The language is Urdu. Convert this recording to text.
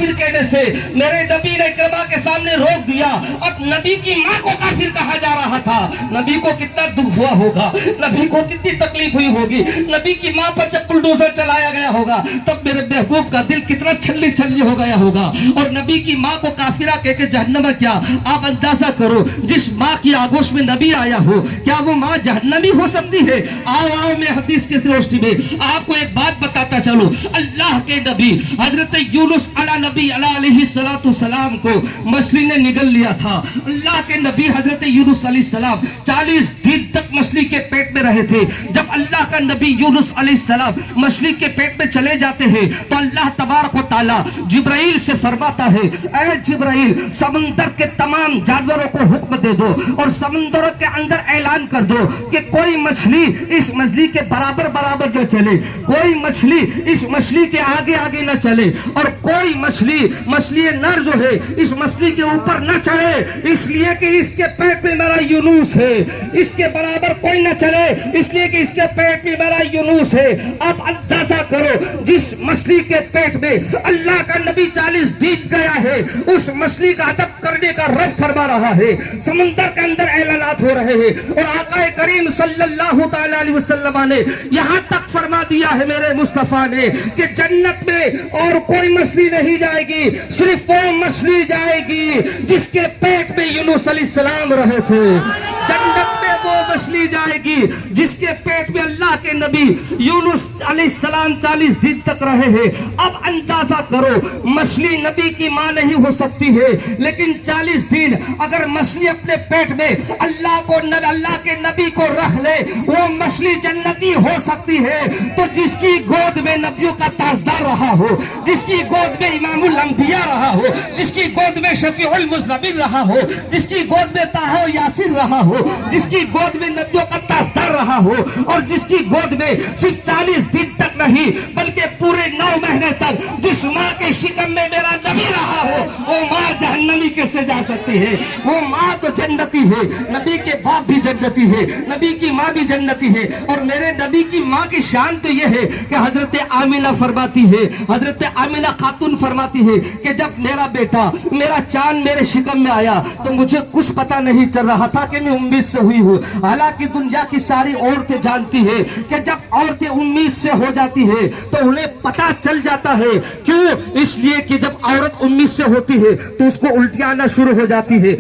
کافر کہنے سے میرے نبی نے اکرما کے سامنے روک دیا. اب نبی کی ماں کو کافر کہا جا رہا تھا. نبی کو کتنا دکھ ہوا ہوگا, نبی کو کتنی تکلیف ہوئی ہوگی. نبی کی ماں پر جب بلڈوزر چلایا گیا ہوگا تب میرے محبوب کا دل کتنا چھلی چھلی ہو گیا ہوگا. اور نبی کی ماں کو کافرہ کہہ کے جہنم کیا, آپ اندازہ کرو جس ماں کی آگوش میں نبی آیا ہو کیا وہ ماں جہنمی ہو سکتی ہے؟ آؤ میں حدیث کی روشنی میں آپ کو ایک بات بتاتا چلو. اللہ کے نبی حضرت یونس نبی علیہ السلام کو مچھلی نے نگل لیا تھا. اللہ کے نبی حضرت یونس علیہ السلام 40 دن تک مچھلی کے پیٹ میں رہے تھے. جب اللہ کا نبی یونس علیہ السلام مچھلی کے پیٹ میں چلے جاتے ہیں تو اللہ تبارک و تعالی جبرائیل سے فرماتا ہے, اے جبرائیل سمندر کے تمام جانوروں کو حکم دے دو اور سمندروں کے اندر اعلان کر دو کہ کوئی مچھلی اس مچھلی کے برابر برابر نہ چلے, کوئی مچھلی اس مچھلی کے آگے آگے نہ چلے, اور کوئی مچھلی نر جو ہے اس مچھلی کے اوپر نہ چڑھے, اس لیے کہ اس کے پیٹ میں میرا یونس ہے. اس کے برابر کوئی نہ چلے اس لیے کہ اس کے پیٹ میں میرا یونس ہے. اب اندازہ کرو جس مچھلی کے پیٹ میں اللہ کا نبی 40 دن گیا ہے اس مچھلی کا ادب کرنے کا رب فرما رہا ہے. سمندر کے اندر اعلانات ہو رہے ہیں اور آقا کریم صلی اللہ تعالی علیہ وسلم نے یہاں تک فرما دیا ہے میرے مصطفیٰ نے کہ جنت میں اور کوئی مچھلی نہیں جائے گی, صرف وہ مچھلی جائے گی جس کے پیٹ میں یونس علیہ السلام رہے تھے. جنت میں وہ مچھلی جائے گی جس کے پیٹ میں اللہ کے نبی یونس علیہ السلام 40 دن تک رہے ہیں. اب اندازہ کرو مچھلی نبی کی ماں نہیں ہو سکتی ہے, لیکن 40 دن اگر مچھلی اپنے پیٹ میں اللہ کے نبی کو رکھ لے وہ مچھلی جنتی ہو سکتی ہے. تو جس کی گود میں نبیوں کا تاجدار رہا ہو, جس کی گود میں امام الانبیاء رہا ہو, جس کی گود میں شفیع المذنبین رہا ہو, جس کی گود میں طٰہٰ و یاسین رہا ہو, جس کی گود میں نبیوں کا تاجدار رہا ہو, اور جس کی گود میں صرف 40 دن تک نہیں بلکہ پورے 9 مہینے تک جس ماں کے شکم میں میرا نبی رہا ہو وہ ماں جہنمی کیسے جا سکتی ہے؟ وہ ماں تو جنتی ہے, نبی کے باپ بھی جنتی ہے, نبی کی ماں بھی جنتی ہے. اور میرے نبی کی ماں کی شان تو یہ ہے کہ حضرت آمینہ فرماتی ہے, حضرت آمینہ خاتون فرماتی ہے کہ جب میرا بیٹا میرا چاند میرے شکم میں آیا تو مجھے کچھ پتا نہیں چل رہا تھا کہ میں امید سے ہوئی ہوں. حالانکہ دنیا کی ساری عورتیں جانتی ہیں کہ جب عورتیں امید سے ہو جاتی ہے تو انہیں پتا چل جاتا ہے. کیوں؟ اس لیے کہ جب عورت امید سے ہوتی ہے تو اس کو الٹیاں آنا شروع ہو جاتی ہے.